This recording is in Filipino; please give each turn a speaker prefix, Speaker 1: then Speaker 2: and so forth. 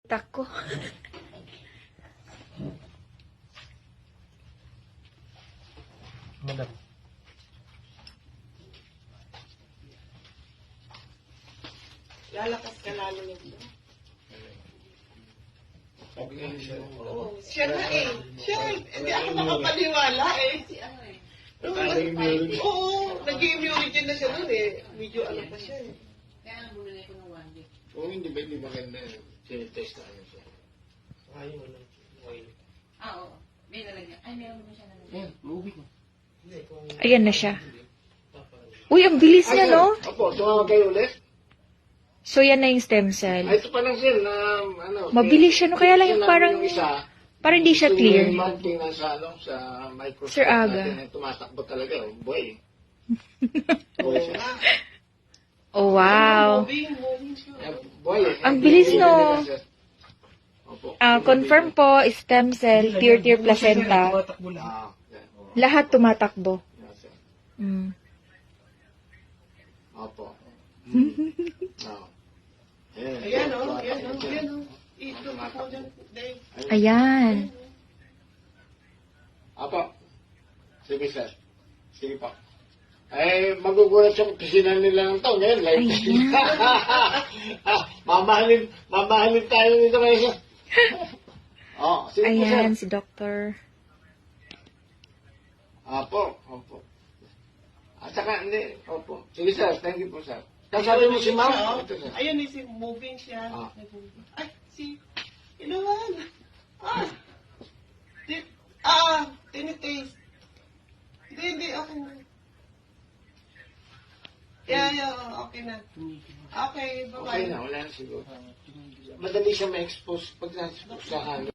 Speaker 1: Tako.
Speaker 2: Madam.
Speaker 3: Lalakas ka lalo nito. Oo, siya na eh. Siya, hindi ako makapaniwala eh. Oo, nag-immunity na siya nun eh. Medyo ano pa siya eh.
Speaker 4: Kaya ang bumili ko ng 1 week.
Speaker 5: Oo, hindi maganda. Sinitest na ano siya.
Speaker 2: Ayun, wala. Oil.
Speaker 4: Oo. May nalagyan. Ay, meron naman siya nalagyan.
Speaker 5: Yan, lubi ko.
Speaker 1: Ayan na siya. Uy, ang bilis niya, no?
Speaker 5: Opo, tumawag kayo ulit.
Speaker 1: So, yan na yung stem
Speaker 5: Ay,
Speaker 1: cell.
Speaker 5: ito pa lang sir na ano.
Speaker 1: Mabilis siya, no? Kaya lang yung parang, parang hindi siya clear.
Speaker 5: Yung tingnan sa ano, sa microscope
Speaker 1: Sir Aga.
Speaker 5: natin, tumatakbo talaga. Oh, boy. Boy siya.
Speaker 1: Oh, wow.
Speaker 3: Moving siya.
Speaker 5: Boy.
Speaker 1: Ang bilis, no?
Speaker 5: Opo.
Speaker 1: Confirm po, stem cell, tear placenta.
Speaker 2: Tumatakbo lang.
Speaker 5: Yan.
Speaker 1: Lahat tumatakbo.
Speaker 5: Yan, sir.
Speaker 1: Mm.
Speaker 5: Opo. Oo.
Speaker 3: Ayan o, ayan o, ayan o. Ito ako dyan, Dave.
Speaker 1: Ayan.
Speaker 5: Apo. Sige, sir. Sige po. Ay, magugulat sa opisina nila ng to. Ngayon, live. Mamahalin tayo dito kayo, sir. Oh, sige po, sir.
Speaker 1: Ayan, si Doctor.
Speaker 5: Apo, opo. At saka, hindi, opo. Sige, sir. Thank you po, sir. Kasabi mo si ma'am? Ito, sir.
Speaker 3: Ayun eh, si moving siya.
Speaker 5: Ah.
Speaker 3: Ay, si, inuman. Tinitaste. Hindi, okay na. Yeah, okay na. Okay, bye-bye.
Speaker 5: Okay na, wala na siguro. Madali siya ma-expose pag nasa sa hangin.